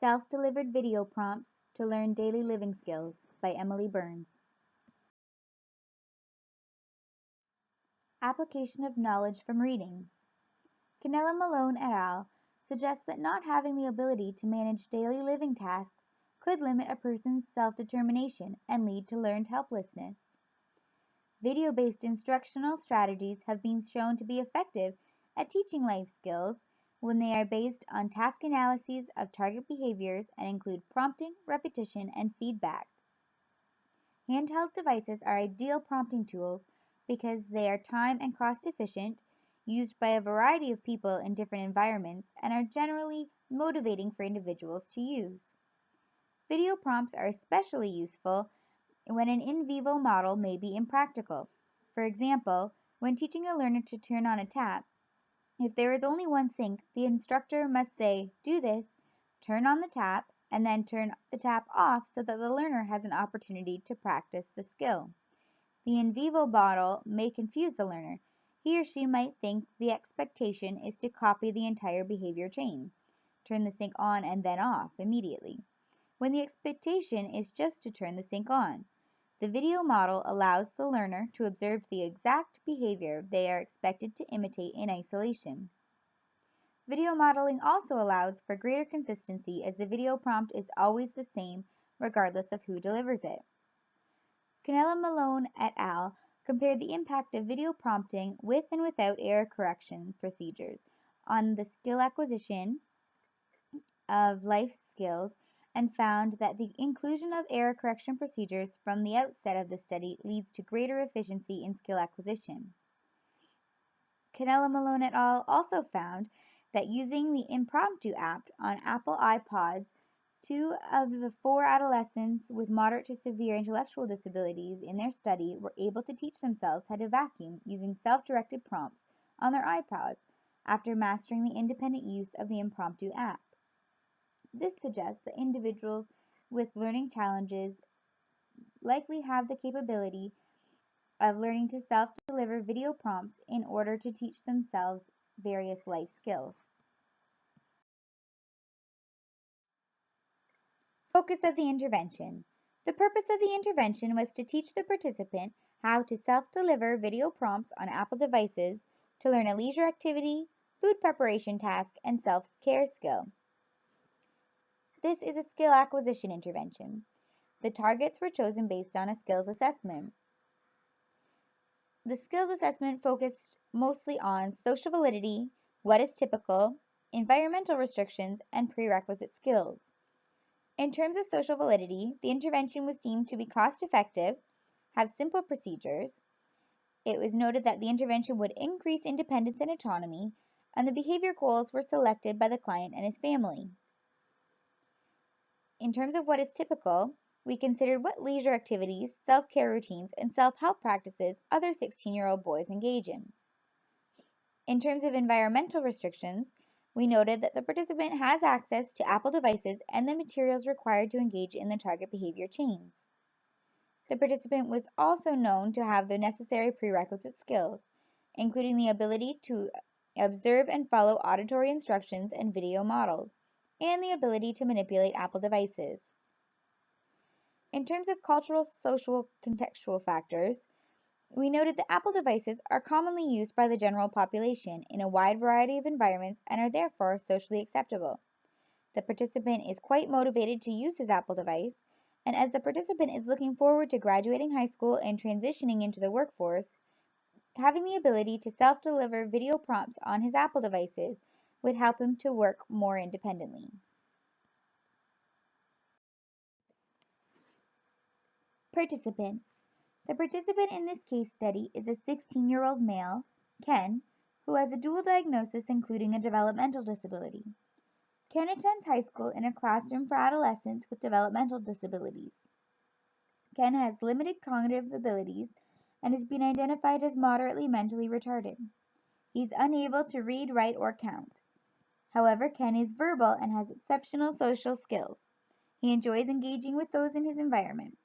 Self-Delivered Video Prompts to Learn Daily Living Skills by Emily Burns. Application of Knowledge from Readings. Canella Malone et al. Suggests that not having the ability to manage daily living tasks could limit a person's self-determination and lead to learned helplessness. Video-based instructional strategies have been shown to be effective at teaching life skills when they are based on task analyses of target behaviors and include prompting, repetition, and feedback. Handheld devices are ideal prompting tools because they are time and cost efficient, used by a variety of people in different environments, and are generally motivating for individuals to use. Video prompts are especially useful when an in vivo model may be impractical. For example, when teaching a learner to turn on a tap, if there is only one sink, the instructor must say, "Do this, turn on the tap," and then turn the tap off so that the learner has an opportunity to practice the skill. The in vivo model may confuse the learner. He or she might think the expectation is to copy the entire behavior chain, turn the sink on and then off immediately, when the expectation is just to turn the sink on. The video model allows the learner to observe the exact behavior they are expected to imitate in isolation. Video modeling also allows for greater consistency as the video prompt is always the same regardless of who delivers it. Canella Malone et al. Compared the impact of video prompting with and without error correction procedures on the skill acquisition of life skills and found that the inclusion of error correction procedures from the outset of the study leads to greater efficiency in skill acquisition. Canella Malone et al. Also found that using the Impromptu app on Apple iPods, 2 of the 4 adolescents with moderate to severe intellectual disabilities in their study were able to teach themselves how to vacuum using self-directed prompts on their iPods after mastering the independent use of the Impromptu app. This suggests that individuals with learning challenges likely have the capability of learning to self-deliver video prompts in order to teach themselves various life skills. Focus of the intervention. The purpose of the intervention was to teach the participant how to self-deliver video prompts on Apple devices to learn a leisure activity, food preparation task, and self-care skill. This is a skill acquisition intervention. The targets were chosen based on a skills assessment. The skills assessment focused mostly on social validity, what is typical, environmental restrictions, and prerequisite skills. In terms of social validity, the intervention was deemed to be cost-effective, have simple procedures. It was noted that the intervention would increase independence and autonomy, and the behavior goals were selected by the client and his family. In terms of what is typical, we considered what leisure activities, self-care routines, and self-help practices other 16-year-old boys engage in. In terms of environmental restrictions, we noted that the participant has access to Apple devices and the materials required to engage in the target behavior chains. The participant was also known to have the necessary prerequisite skills, including the ability to observe and follow auditory instructions and video models, and the ability to manipulate Apple devices. In terms of cultural, social, contextual factors, we noted that Apple devices are commonly used by the general population in a wide variety of environments and are therefore socially acceptable. The participant is quite motivated to use his Apple device, and as the participant is looking forward to graduating high school and transitioning into the workforce, having the ability to self-deliver video prompts on his Apple devices would help him to work more independently. Participant. The participant in this case study is a 16-year-old male, Ken, who has a dual diagnosis including a developmental disability. Ken attends high school in a classroom for adolescents with developmental disabilities. Ken has limited cognitive abilities and has been identified as moderately mentally retarded. He is unable to read, write, or count. However, Ken is verbal and has exceptional social skills. He enjoys engaging with those in his environment.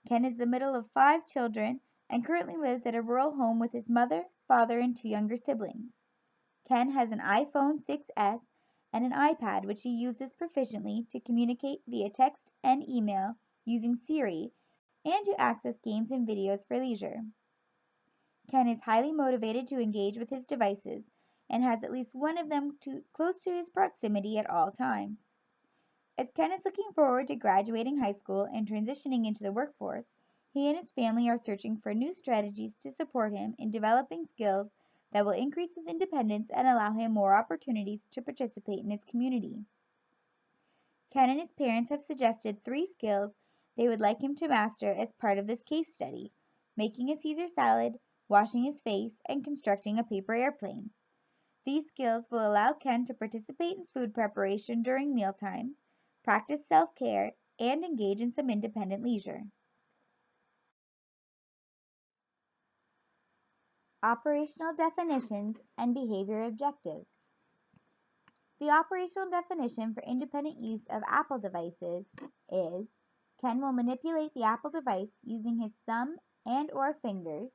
Ken is the middle of 5 children and currently lives at a rural home with his mother, father, and 2 younger siblings. Ken has an iPhone 6s and an iPad which he uses proficiently to communicate via text and email using Siri and to access games and videos for leisure. Ken is highly motivated to engage with his devices and has at least one of them close to his proximity at all times. As Ken is looking forward to graduating high school and transitioning into the workforce, he and his family are searching for new strategies to support him in developing skills that will increase his independence and allow him more opportunities to participate in his community. Ken and his parents have suggested 3 skills they would like him to master as part of this case study: making a Caesar salad, washing his face, and constructing a paper airplane. These skills will allow Ken to participate in food preparation during mealtimes, practice self-care, and engage in some independent leisure. Operational definitions and behavior objectives. The operational definition for independent use of Apple devices is: Ken will manipulate the Apple device using his thumb and/or fingers.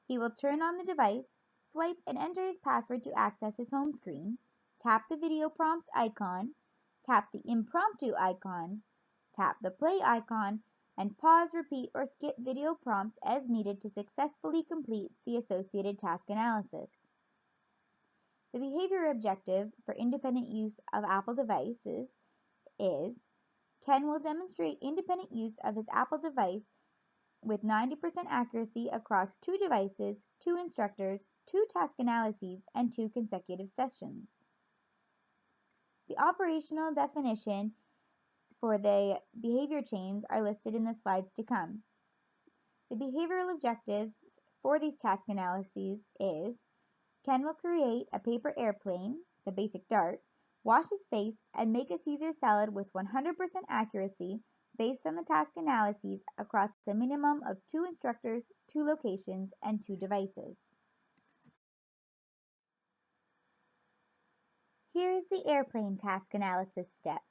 He will turn on the device, swipe and enter his password to access his home screen, tap the video prompts icon, tap the impromptu icon, tap the play icon, and pause, repeat, or skip video prompts as needed to successfully complete the associated task analysis. The behavior objective for independent use of Apple devices is: Ken will demonstrate independent use of his Apple device with 90% accuracy across 2 devices, 2 instructors, 2 task analyses, and 2 consecutive sessions. The operational definition for the behavior chains are listed in the slides to come. The behavioral objectives for these task analyses is: Ken will create a paper airplane, the basic dart, wash his face, and make a Caesar salad with 100% accuracy based on the task analyses across a minimum of 2 instructors, 2 locations, and 2 devices. Here is the airplane task analysis steps.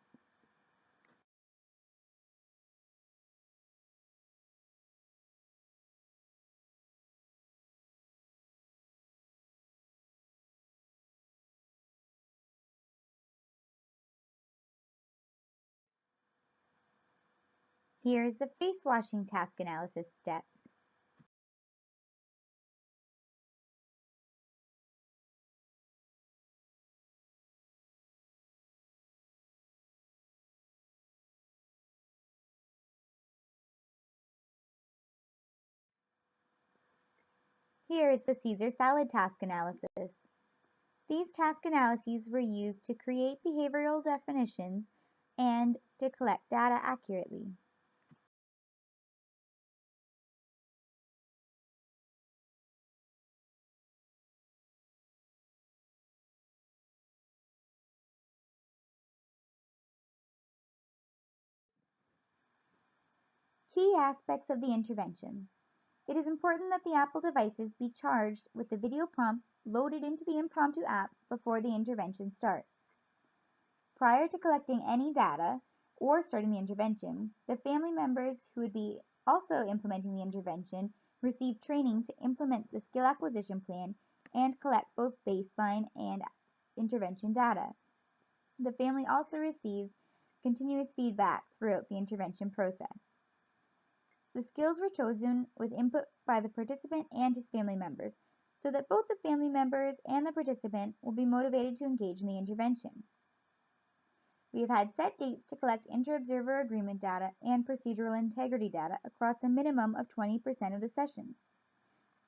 Here is the face washing task analysis steps. Here is the Caesar salad task analysis. These task analyses were used to create behavioral definitions and to collect data accurately. Key aspects of the intervention. It is important that the Apple devices be charged with the video prompts loaded into the Impromptu app before the intervention starts. Prior to collecting any data or starting the intervention, the family members who would be also implementing the intervention receive training to implement the skill acquisition plan and collect both baseline and intervention data. The family also receives continuous feedback throughout the intervention process. The skills were chosen with input by the participant and his family members, so that both the family members and the participant will be motivated to engage in the intervention. We have had set dates to collect inter-observer agreement data and procedural integrity data across a minimum of 20% of the sessions.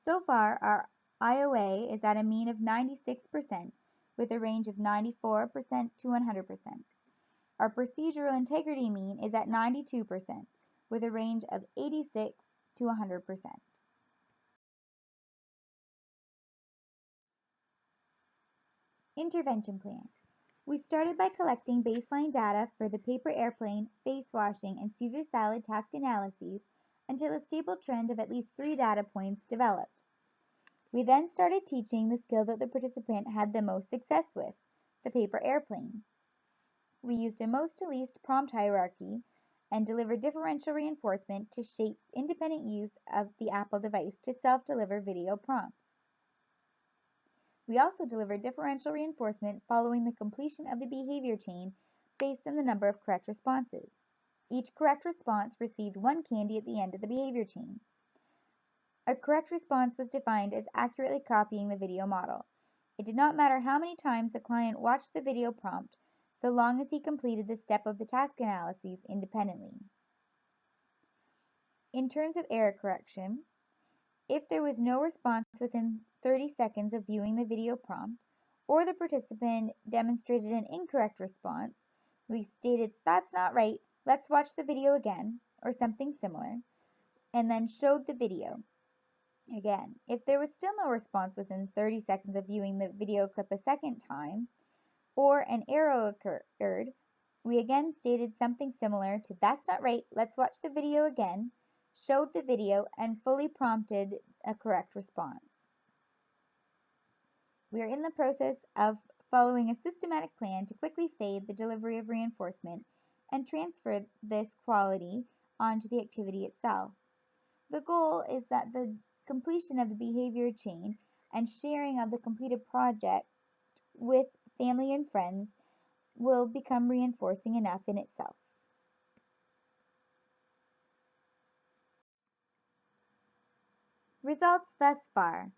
So far, our IOA is at a mean of 96%, with a range of 94% to 100%. Our procedural integrity mean is at 92%, with a range of 86 to 100%. Intervention plan. We started by collecting baseline data for the paper airplane, face washing, and Caesar salad task analyses until a stable trend of at least 3 data points developed. We then started teaching the skill that the participant had the most success with, the paper airplane. We used a most to least prompt hierarchy and delivered differential reinforcement to shape independent use of the Apple device to self-deliver video prompts. We also delivered differential reinforcement following the completion of the behavior chain based on the number of correct responses. Each correct response received one candy at the end of the behavior chain. A correct response was defined as accurately copying the video model. It did not matter how many times the client watched the video prompt, so long as he completed the step of the task analyses independently. In terms of error correction, if there was no response within 30 seconds of viewing the video prompt, or the participant demonstrated an incorrect response, we stated, "That's not right, let's watch the video again," or something similar, and then showed the video. Again, if there was still no response within 30 seconds of viewing the video clip a second time, or an error occurred, we again stated something similar to "That's not right, let's watch the video again," showed the video, and fully prompted a correct response. We are in the process of following a systematic plan to quickly fade the delivery of reinforcement and transfer this quality onto the activity itself. The goal is that the completion of the behavior chain and sharing of the completed project with family and friends will become reinforcing enough in itself. Results thus far.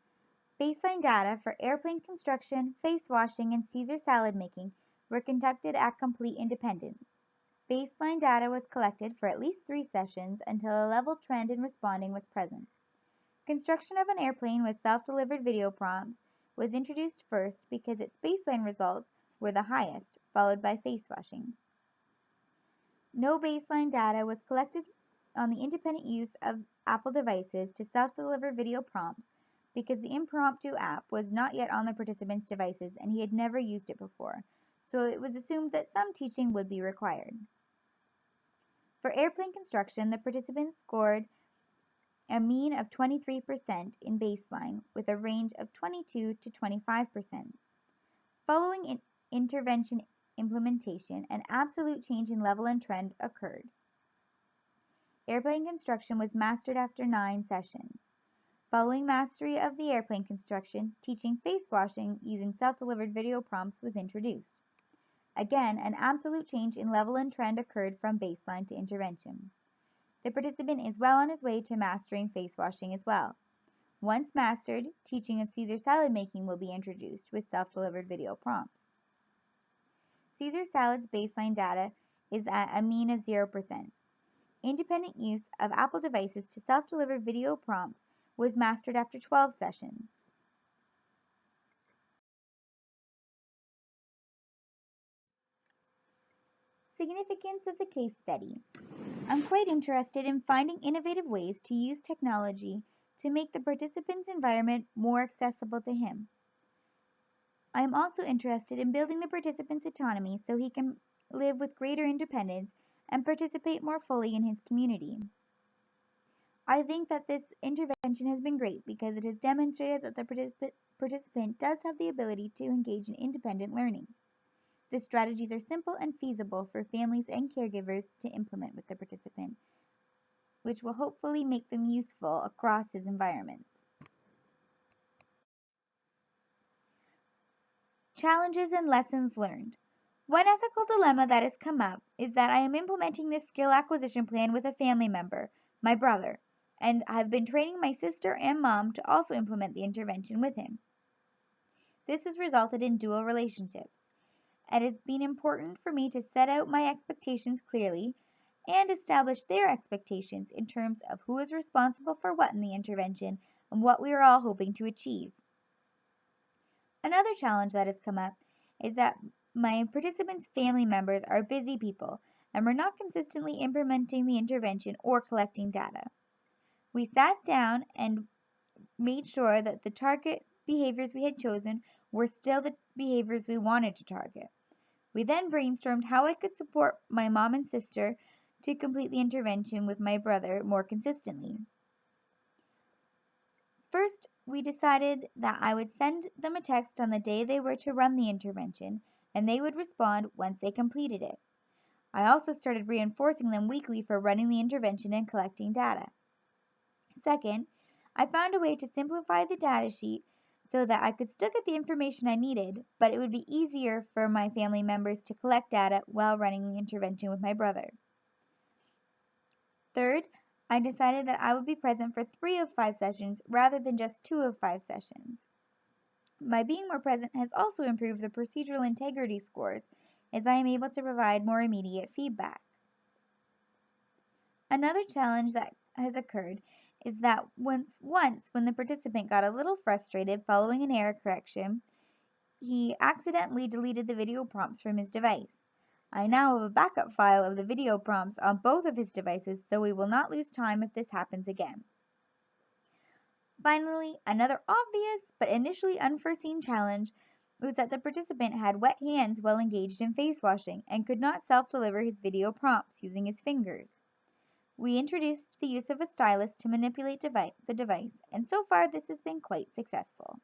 Baseline data for airplane construction, face washing, and Caesar salad making were conducted at complete independence. Baseline data was collected for at least 3 sessions until a level trend in responding was present. Construction of an airplane with self-delivered video prompts was introduced first because its baseline results were the highest, followed by face washing. No baseline data was collected on the independent use of Apple devices to self-deliver video prompts because the Impromptu app was not yet on the participant's devices and he had never used it before, so it was assumed that some teaching would be required. For airplane construction, the participants scored a mean of 23% in baseline with a range of 22 to 25%. Following intervention implementation, an absolute change in level and trend occurred. Airplane construction was mastered after 9 sessions. Following mastery of the airplane construction, teaching face washing using self-delivered video prompts was introduced. Again, an absolute change in level and trend occurred from baseline to intervention. The participant is well on his way to mastering face washing as well. Once mastered, teaching of Caesar salad making will be introduced with self-delivered video prompts. Caesar salad's baseline data is at a mean of 0%. Independent use of Apple devices to self-deliver video prompts was mastered after 12 sessions. Significance of the case study. I'm quite interested in finding innovative ways to use technology to make the participant's environment more accessible to him. I am also interested in building the participant's autonomy so he can live with greater independence and participate more fully in his community. I think that this intervention has been great because it has demonstrated that the participant does have the ability to engage in independent learning. The strategies are simple and feasible for families and caregivers to implement with the participant, which will hopefully make them useful across his environments. Challenges and lessons learned. One ethical dilemma that has come up is that I am implementing this skill acquisition plan with a family member, my brother, and have been training my sister and mom to also implement the intervention with him. This has resulted in dual relationships. It has been important for me to set out my expectations clearly and establish their expectations in terms of who is responsible for what in the intervention and what we are all hoping to achieve. Another challenge that has come up is that my participants' family members are busy people and were not consistently implementing the intervention or collecting data. We sat down and made sure that the target behaviors we had chosen were still the behaviors we wanted to target. We then brainstormed how I could support my mom and sister to complete the intervention with my brother more consistently. First, we decided that I would send them a text on the day they were to run the intervention, and they would respond once they completed it. I also started reinforcing them weekly for running the intervention and collecting data. Second, I found a way to simplify the data sheet so that I could still get the information I needed, but it would be easier for my family members to collect data while running the intervention with my brother. Third, I decided that I would be present for 3 of 5 sessions rather than just 2 of 5 sessions. My being more present has also improved the procedural integrity scores, as I am able to provide more immediate feedback. Another challenge that has occurred is that once when the participant got a little frustrated following an error correction, he accidentally deleted the video prompts from his device. I now have a backup file of the video prompts on both of his devices, so we will not lose time if this happens again. Finally, another obvious but initially unforeseen challenge was that the participant had wet hands while engaged in face washing and could not self-deliver his video prompts using his fingers. We introduced the use of a stylus to manipulate the device, and so far this has been quite successful.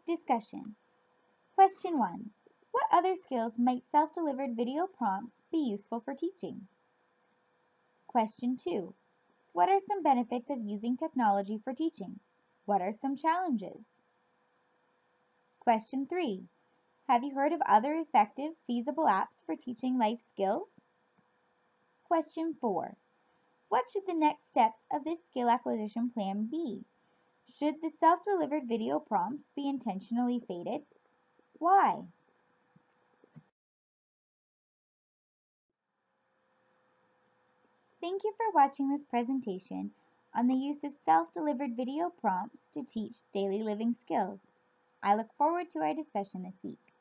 Discussion. Question 1. What other skills might self-delivered video prompts be useful for teaching? Question 2. What are some benefits of using technology for teaching? What are some challenges? Question 3. Have you heard of other effective, feasible apps for teaching life skills? Question 4. What should the next steps of this skill acquisition plan be? Should the self-delivered video prompts be intentionally faded? Why? Thank you for watching this presentation on the use of self-delivered video prompts to teach daily living skills. I look forward to our discussion this week.